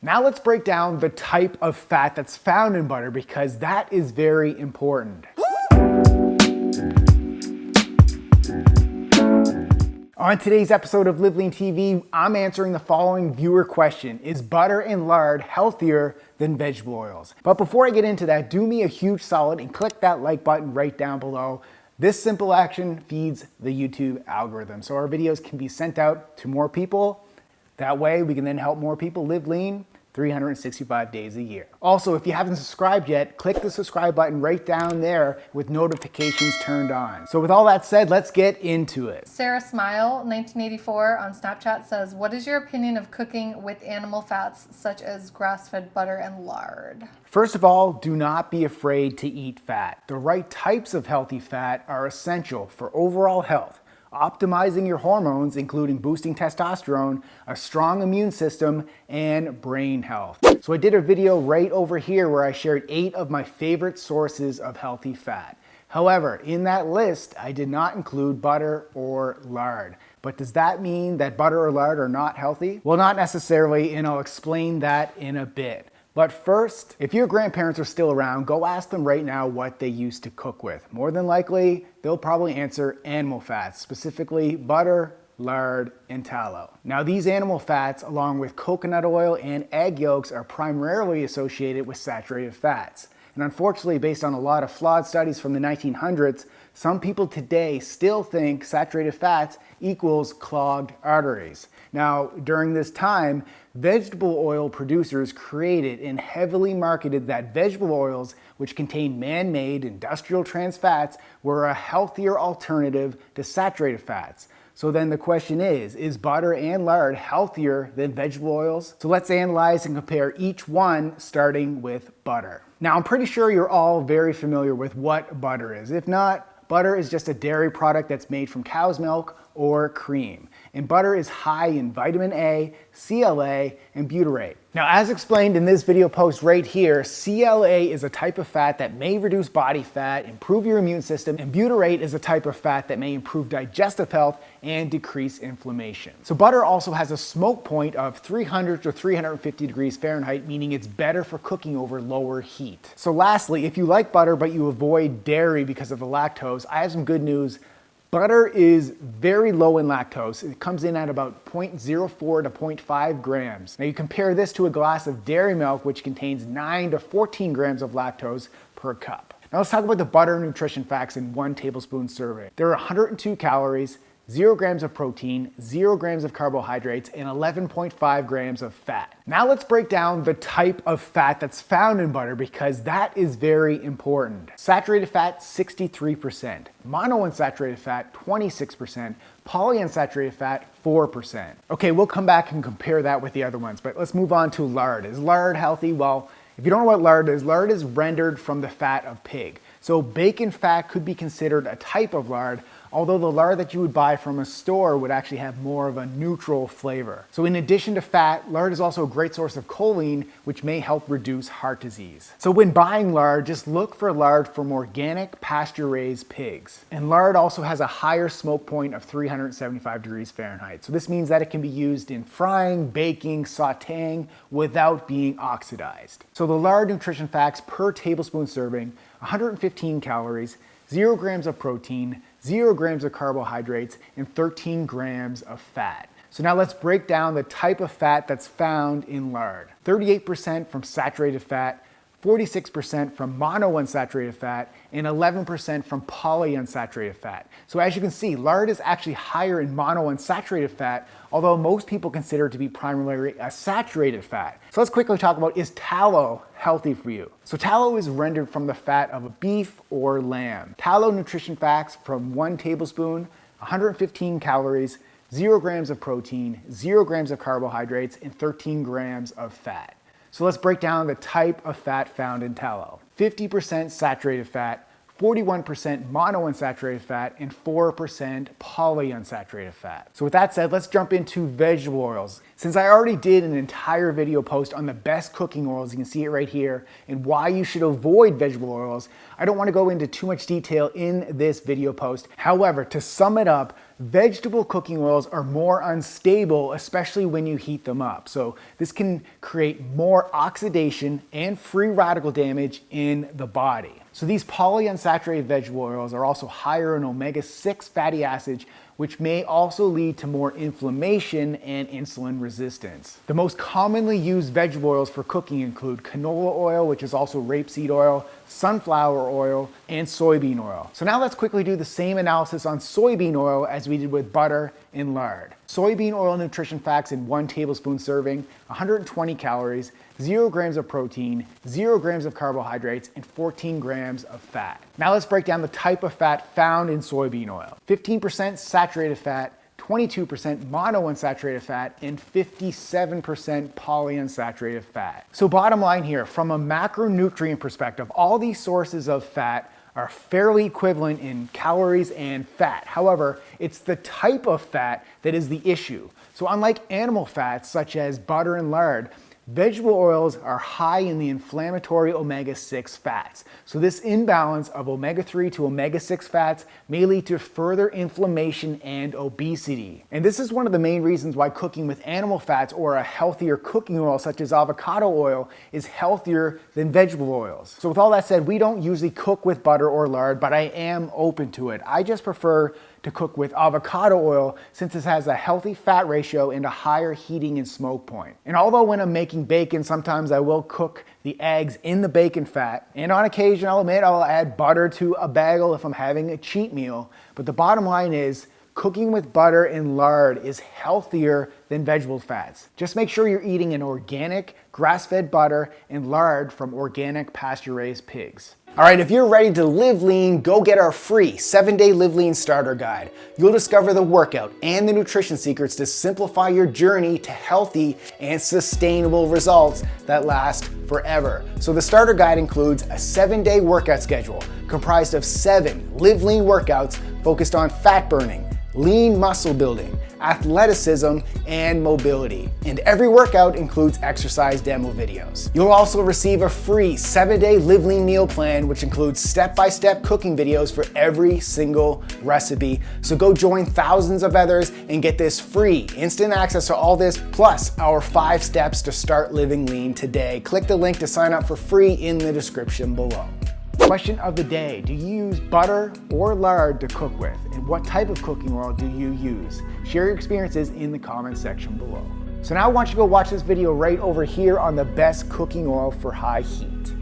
Now let's break down the type of fat that's found in butter because that is very important. On today's episode of LiveLeanTV, I'm answering the following viewer question. Is butter and lard healthier than vegetable oils? But before I get into that, do me a huge solid and click that like button right down below. This simple action feeds the YouTube algorithm, so our videos can be sent out to more people. That way we can then help more people live lean 365 days a year. Also, if you haven't subscribed yet, click the subscribe button right down there with notifications turned on. So with all that said, let's get into it. Sarah Smile, 1984 on Snapchat says, what is your opinion of cooking with animal fats such as grass-fed butter and lard? First of all, do not be afraid to eat fat. The right types of healthy fat are essential for overall health, optimizing your hormones, including boosting testosterone, a strong immune system, and brain health. So I did a video right over here where I shared 8 of my favorite sources of healthy fat. However, in that list, I did not include butter or lard. But does that mean that butter or lard are not healthy? Well, not necessarily, and I'll explain that in a bit. But first, if your grandparents are still around, go ask them right now what they used to cook with. More than likely, they'll probably answer animal fats, specifically butter, lard, and tallow. Now, these animal fats, along with coconut oil and egg yolks, are primarily associated with saturated fats. And unfortunately, based on a lot of flawed studies from the 1900s, some people today still think saturated fats equals clogged arteries. Now, during this time, vegetable oil producers created and heavily marketed that vegetable oils, which contain man-made industrial trans fats, were a healthier alternative to saturated fats. So then the question is butter and lard healthier than vegetable oils? So let's analyze and compare each one, starting with butter. Now, I'm pretty sure you're all very familiar with what butter is. If not, butter is just a dairy product that's made from cow's milk or cream. And butter is high in vitamin A, CLA, and butyrate. Now, as explained in this video post right here, CLA is a type of fat that may reduce body fat, improve your immune system, and butyrate is a type of fat that may improve digestive health and decrease inflammation. So butter also has a smoke point of 300 to 350 degrees Fahrenheit, meaning it's better for cooking over lower heat. So lastly, if you like butter but you avoid dairy because of the lactose, I have some good news. Butter is very low in lactose. It comes in at about 0.04 to 0.5 grams. Now you compare this to a glass of dairy milk, which contains 9 to 14 grams of lactose per cup. Now let's talk about the butter nutrition facts in 1 tablespoon serving. There are 102 calories, 0 grams of protein, 0 grams of carbohydrates, and 11.5 grams of fat. Now let's break down the type of fat that's found in butter because that is very important. Saturated fat, 63%. Monounsaturated fat, 26%. Polyunsaturated fat, 4%. Okay, we'll come back and compare that with the other ones, but let's move on to lard. Is lard healthy? Well, if you don't know what lard is rendered from the fat of pig. So bacon fat could be considered a type of lard, although the lard that you would buy from a store would actually have more of a neutral flavor. So in addition to fat, lard is also a great source of choline, which may help reduce heart disease. So when buying lard, just look for lard from organic pasture-raised pigs. And lard also has a higher smoke point of 375 degrees Fahrenheit. So this means that it can be used in frying, baking, sauteing without being oxidized. So the lard nutrition facts per tablespoon serving: 115 calories, 0 grams of protein, 0 grams of carbohydrates, and 13 grams of fat. So now let's break down the type of fat that's found in lard. 38% from saturated fat, 46% from monounsaturated fat, and 11% from polyunsaturated fat. So as you can see, lard is actually higher in monounsaturated fat, although most people consider it to be primarily a saturated fat. So let's quickly talk about, is tallow healthy for you? So tallow is rendered from the fat of a beef or lamb. Tallow nutrition facts from 1 tablespoon, 115 calories, 0 grams of protein, 0 grams of carbohydrates, and 13 grams of fat. So let's break down the type of fat found in tallow. 50% saturated fat, 41% monounsaturated fat, and 4% polyunsaturated fat. So with that said, let's jump into vegetable oils. Since I already did an entire video post on the best cooking oils, you can see it right here, and why you should avoid vegetable oils, I don't want to go into too much detail in this video post. However, to sum it up, Vegetable cooking oils are more unstable, especially when you heat them up. So this can create more oxidation and free radical damage in the body. So these polyunsaturated vegetable oils are also higher in omega-6 fatty acids, which may also lead to more inflammation and insulin resistance. The most commonly used vegetable oils for cooking include canola oil, which is also rapeseed oil, sunflower oil, and soybean oil. So now let's quickly do the same analysis on soybean oil as we did with butter and lard. Soybean oil nutrition facts in 1 tablespoon serving, 120 calories, 0 grams of protein, 0 grams of carbohydrates, and 14 grams of fat. Now let's break down the type of fat found in soybean oil. 15% saturated fat, 22% monounsaturated fat, and 57% polyunsaturated fat. So bottom line here, from a macronutrient perspective, all these sources of fat are fairly equivalent in calories and fat. However, it's the type of fat that is the issue. So unlike animal fats such as butter and lard, vegetable oils are high in the inflammatory omega-6 fats. So this imbalance of omega-3 to omega-6 fats may lead to further inflammation and obesity. And this is one of the main reasons why cooking with animal fats or a healthier cooking oil such as avocado oil is healthier than vegetable oils. So with all that said, we don't usually cook with butter or lard, but I am open to it. I just prefer to cook with avocado oil since it has a healthy fat ratio and a higher heating and smoke point. And although when I'm making bacon, sometimes I will cook the eggs in the bacon fat, and on occasion I'll admit I'll add butter to a bagel if I'm having a cheat meal, but the bottom line is cooking with butter and lard is healthier than vegetable fats. Just make sure you're eating an organic, grass-fed butter and lard from organic pasture-raised pigs. All right, if you're ready to live lean, go get our free 7-day Live Lean Starter Guide. You'll discover the workout and the nutrition secrets to simplify your journey to healthy and sustainable results that last forever. So the Starter Guide includes a 7-day workout schedule comprised of 7 Live Lean workouts focused on fat burning, lean muscle building, athleticism, and mobility. And every workout includes exercise demo videos. You'll also receive a free 7-day Live Lean meal plan, which includes step-by-step cooking videos for every single recipe. So go join thousands of others and get this free instant access to all this, plus our 5 steps to start living lean today. Click the link to sign up for free in the description below. Question of the day, do you use butter or lard to cook with? And what type of cooking oil do you use? Share your experiences in the comments section below. So now I want you to go watch this video right over here on the best cooking oil for high heat.